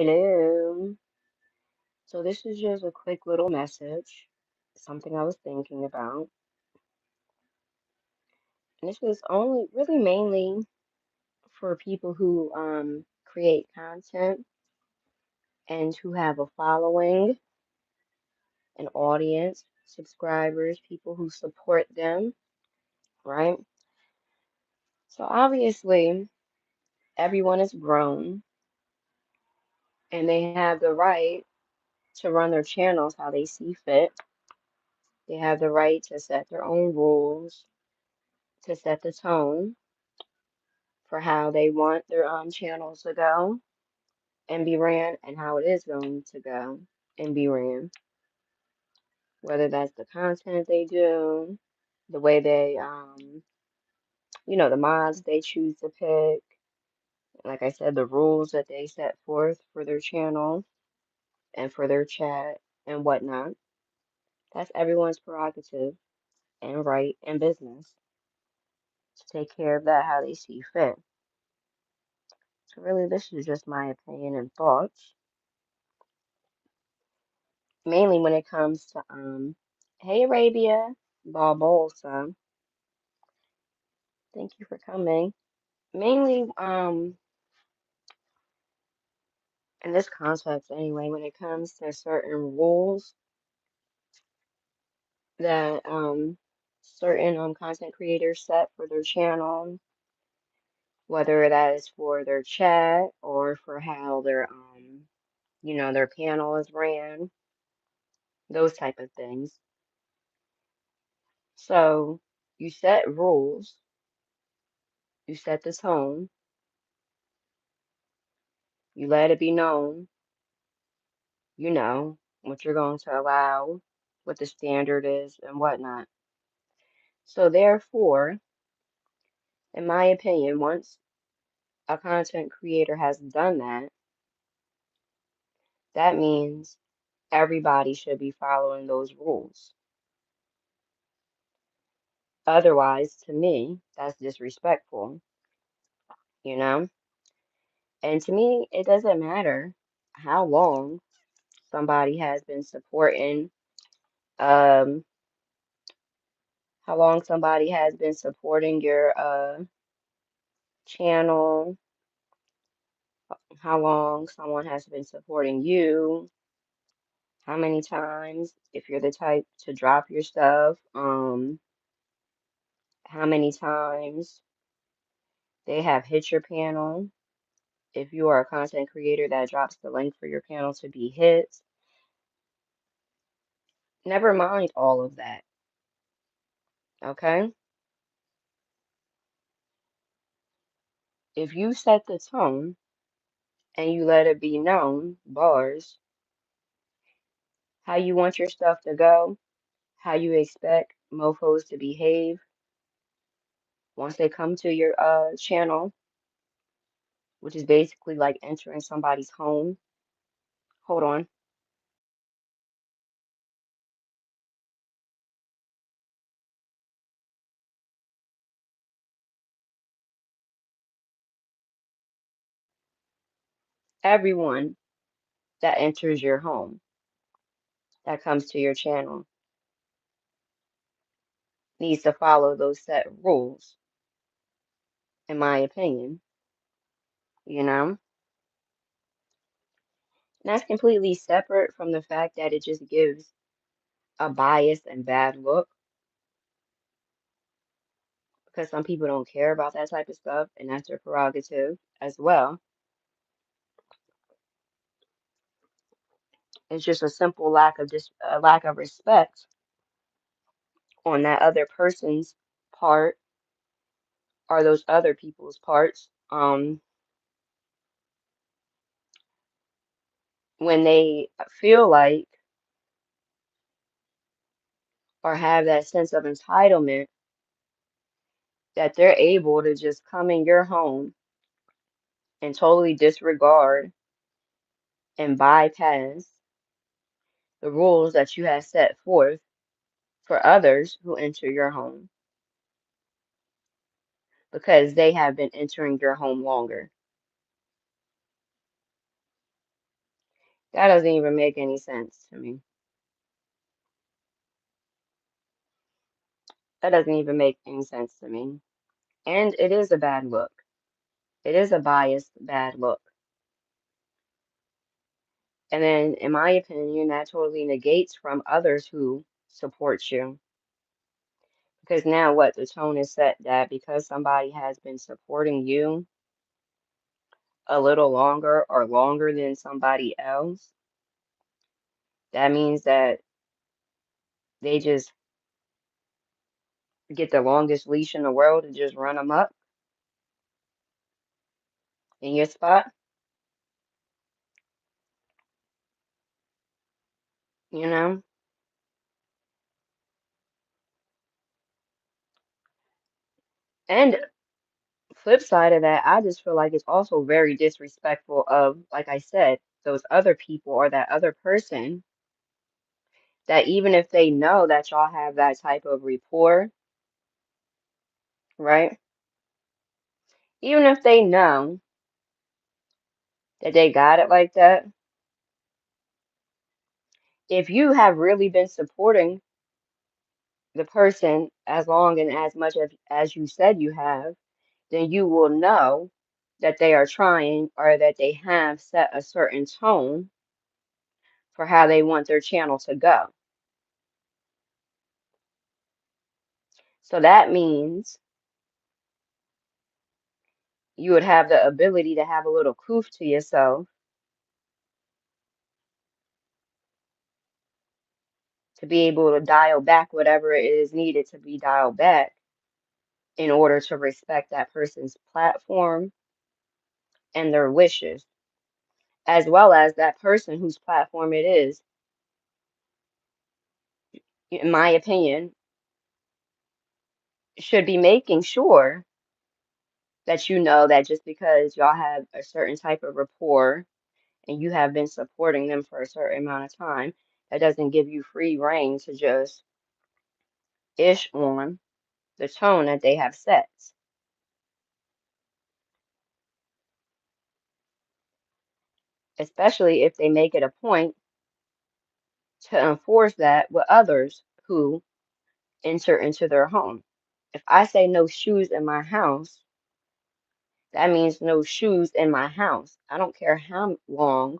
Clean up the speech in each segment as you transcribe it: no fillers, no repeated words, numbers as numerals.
Hello. So this is just a quick little message, something I was thinking about. And this was only really mainly for people who create content and who have a following, an audience, subscribers, people who support them, right? So obviously everyone is grown and they have the right to run their channels how they see fit. They have the right to set their own rules, to set the tone for how they want their channels to go and be ran and how it is going to go and be ran. Whether that's the content they do, the way they the mods they choose to pick, like I said, the rules that they set forth for their channel and for their chat and whatnot. That's everyone's prerogative and right and business to take care of that how they see fit. So really this is just my opinion and thoughts. Mainly when it comes to hey Arabia Barbosa, thank you for coming. Mainly in this context anyway, when it comes to certain rules that certain content creators set for their channel, whether that is for their chat or for how their their panel is ran, those type of things. So you set rules, you set the tone, you let it be known what you're going to allow, what the standard is, and whatnot. So, therefore, in my opinion, once a content creator has done that, that means everybody should be following those rules. Otherwise, to me, that's disrespectful, you know? And to me, it doesn't matter how long somebody has been supporting, um, how long somebody has been supporting your channel, how long someone has been supporting you, how many times, if you're the type to drop your stuff, how many times they have hit your panel. If you are a content creator that drops the link for your panel to be hit, never mind all of that, okay? If you set the tone and you let it be known, bars, how you want your stuff to go, how you expect mofos to behave once they come to your channel, which is basically like entering somebody's home. Hold on. Everyone that enters your home, that comes to your channel, needs to follow those set rules, in my opinion, you know? And that's completely separate from the fact that it just gives a biased and bad look because some people don't care about that type of stuff, and that's their prerogative as well. It's just a simple lack of respect on that other person's part or those other people's parts. When they feel like or have that sense of entitlement that they're able to just come in your home and totally disregard and bypass the rules that you have set forth for others who enter your home because they have been entering your home longer. That doesn't even make any sense to me. That doesn't even make any sense to me. And it is a bad look. It is a biased bad look. And then, in my opinion, that totally negates from others who support you. Because now what? The tone is set that because somebody has been supporting you a little longer or longer than somebody else, that means that they just get the longest leash in the world and just run them up in your spot, you know? And flip side of that, I just feel like it's also very disrespectful of, like I said, those other people or that other person that even if they know that y'all have that type of rapport, right? Even if they know that they got it like that, if you have really been supporting the person as long and as much as you said you have, then you will know that they are trying or that they have set a certain tone for how they want their channel to go. So that means you would have the ability to have a little proof to yourself to be able to dial back whatever it is needed to be dialed back in order to respect that person's platform and their wishes, as well as that person whose platform it is, in my opinion, should be making sure that you know that just because y'all have a certain type of rapport and you have been supporting them for a certain amount of time, that doesn't give you free reign to just ish on the tone that they have set, especially if they make it a point to enforce that with others who enter into their home. If I say no shoes in my house, that means no shoes in my house. I don't care how long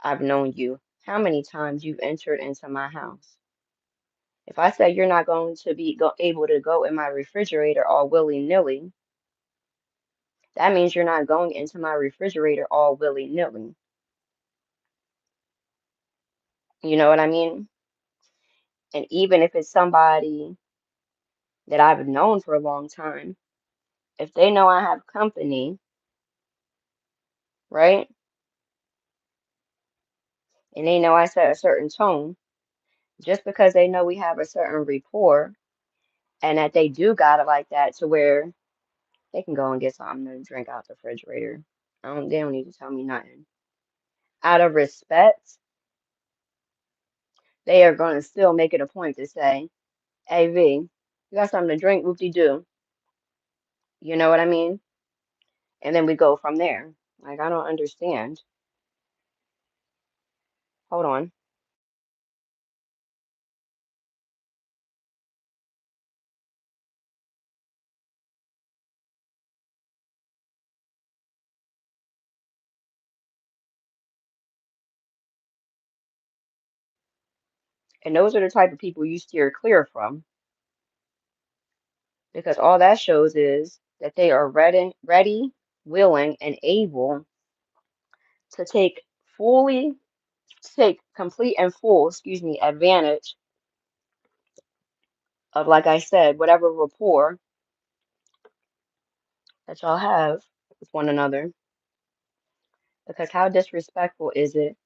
I've known you, how many times you've entered into my house. If I say you're not going to be able to go in my refrigerator all willy-nilly, that means you're not going into my refrigerator all willy-nilly. You know what I mean? And even if it's somebody that I've known for a long time, if they know I have company, right? And they know I set a certain tone, just because they know we have a certain rapport and that they do got it like that to where they can go and get something to drink out the refrigerator. They don't need to tell me nothing. Out of respect, they are going to still make it a point to say, "Hey V, you got something to drink? Whoop-de-doo." You know what I mean? And then we go from there. Like, I don't understand. Hold on. And those are the type of people you steer clear from because all that shows is that they are ready, willing, and able to fully take complete and full, advantage of, like I said, whatever rapport that y'all have with one another. Because how disrespectful is it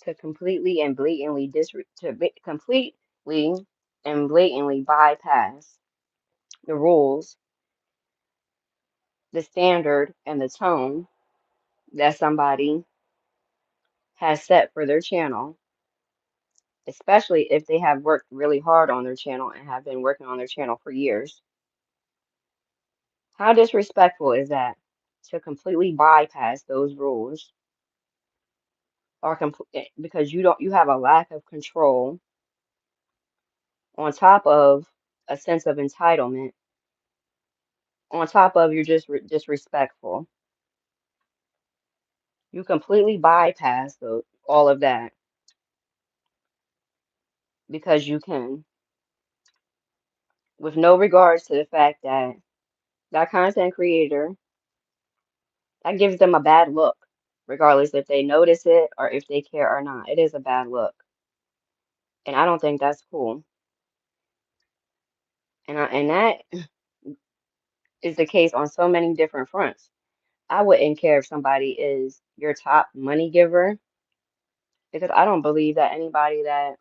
to completely and blatantly completely and blatantly bypass the rules, the standard, and the tone that somebody has set for their channel, especially if they have worked really hard on their channel and have been working on their channel for years. How disrespectful is that to completely bypass those rules are complete because you have a lack of control on top of a sense of entitlement, on top of you're just disrespectful. You completely bypass all of that because you can, with no regards to the fact that that content creator, that gives them a bad look, regardless if they notice it or if they care or not. It is a bad look. And I don't think that's cool. And that is the case on so many different fronts. I wouldn't care if somebody is your top money giver because I don't believe that anybody that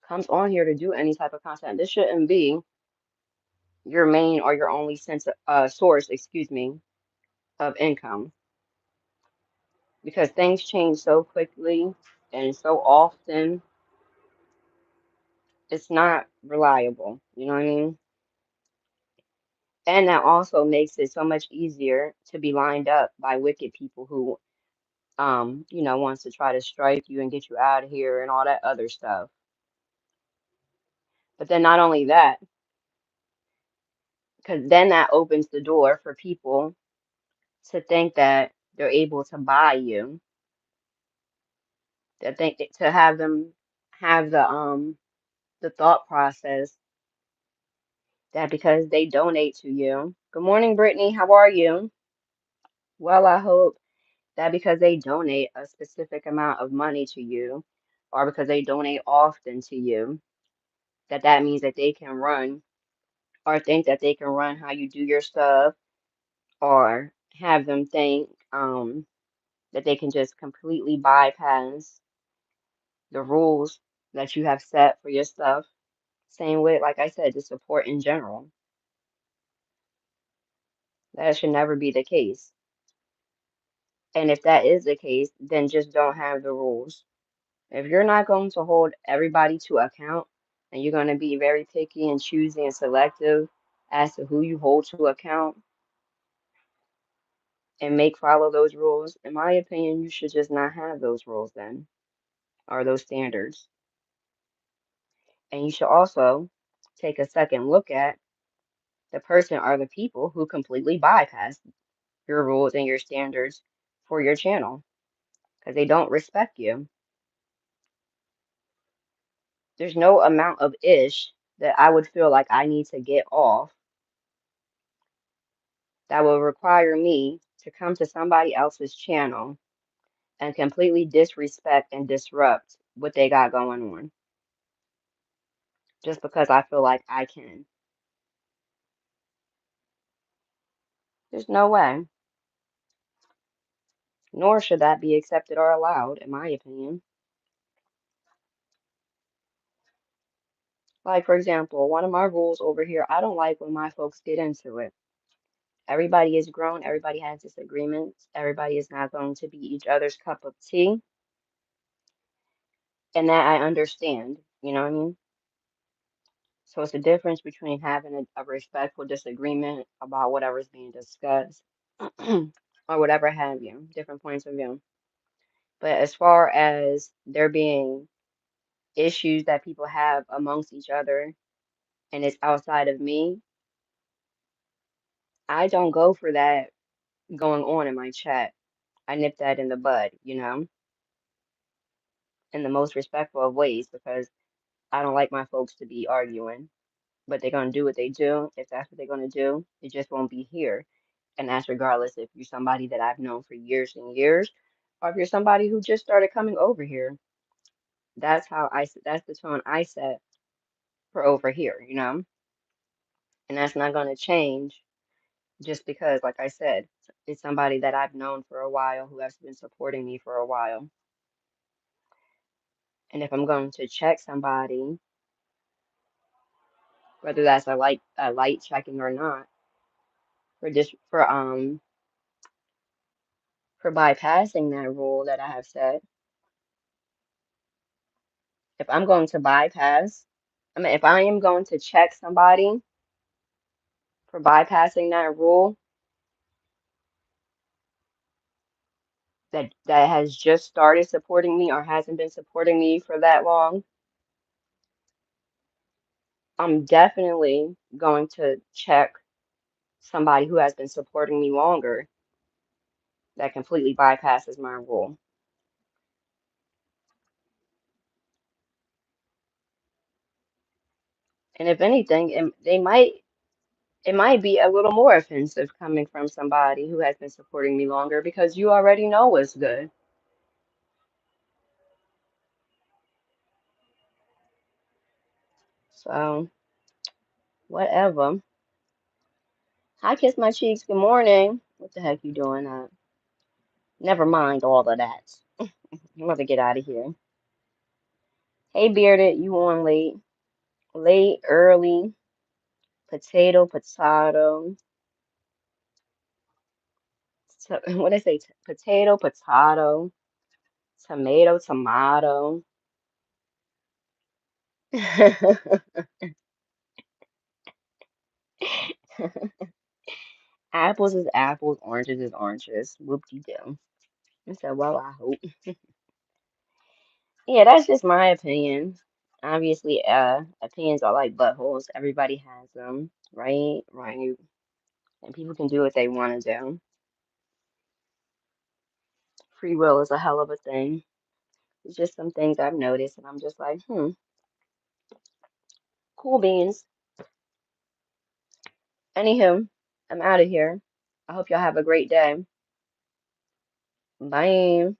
comes on here to do any type of content, this shouldn't be your main or your only sense of, source, excuse me, of income because things change so quickly and so often. It's not reliable. You know what I mean? And that also makes it so much easier to be lined up by wicked people who, wants to try to strike you and get you out of here and all that other stuff. But then not only that, because then that opens the door for people to think that they're able to buy you, to think to have them have the thought process that because they donate to you. Good morning, Brittany. How are you? Well, I hope that because they donate a specific amount of money to you, or because they donate often to you, that means that they can run or think that they can run how you do your stuff, or have them think that they can just completely bypass the rules that you have set for your stuff. Same with, like I said, the support in general. That should never be the case. And if that is the case, then just don't have the rules. If you're not going to hold everybody to account and you're going to be very picky and choosy and selective as to who you hold to account and make follow those rules, in my opinion, you should just not have those rules then or those standards. And you should also take a second look at the person or the people who completely bypass your rules and your standards for your channel because they don't respect you. There's no amount of ish that I would feel like I need to get off that will require me to come to somebody else's channel and completely disrespect and disrupt what they got going on just because I feel like I can. There's no way. Nor should that be accepted or allowed, in my opinion. Like, for example, one of my rules over here, I don't like when my folks get into it. Everybody is grown, everybody has disagreements, everybody is not going to be each other's cup of tea, and that I understand, you know what I mean? So it's a difference between having a respectful disagreement about whatever's being discussed or whatever have you, different points of view. But as far as there being issues that people have amongst each other and it's outside of me, I don't go for that going on in my chat. I nip that in the bud, in the most respectful of ways because I don't like my folks to be arguing. But they're going to do what they do. If that's what they're going to do, it just won't be here. And that's regardless if you're somebody that I've known for years and years, or if you're somebody who just started coming over here. That's the tone I set for over here. And that's not going to change just because, like I said, it's somebody that I've known for a while who has been supporting me for a while. And if I'm going to check somebody, whether that's a light checking or not, for bypassing that rule that I have set, if I'm going to bypass, I mean, if I am going to check somebody for bypassing that rule, that has just started supporting me or hasn't been supporting me for that long, I'm definitely going to check somebody who has been supporting me longer that completely bypasses my rule. And if anything, it might be a little more offensive coming from somebody who has been supporting me longer because you already know what's good. So, whatever. Hi, Kiss My Cheeks. Good morning. What the heck you doing? Never mind all of that. I'm about to get out of here. Hey, Bearded, you on late? Late, early, potato. What did I say? Potato, tomato. Apples is apples, oranges is oranges. Whoop-de-doo. I said, well, I hope. Yeah, that's just my opinion. Obviously, opinions are like buttholes. Everybody has them, right? Right. And people can do what they want to do. Free will is a hell of a thing. It's just some things I've noticed, and I'm just like, cool beans. Anywho, I'm out of here. I hope y'all have a great day. Bye.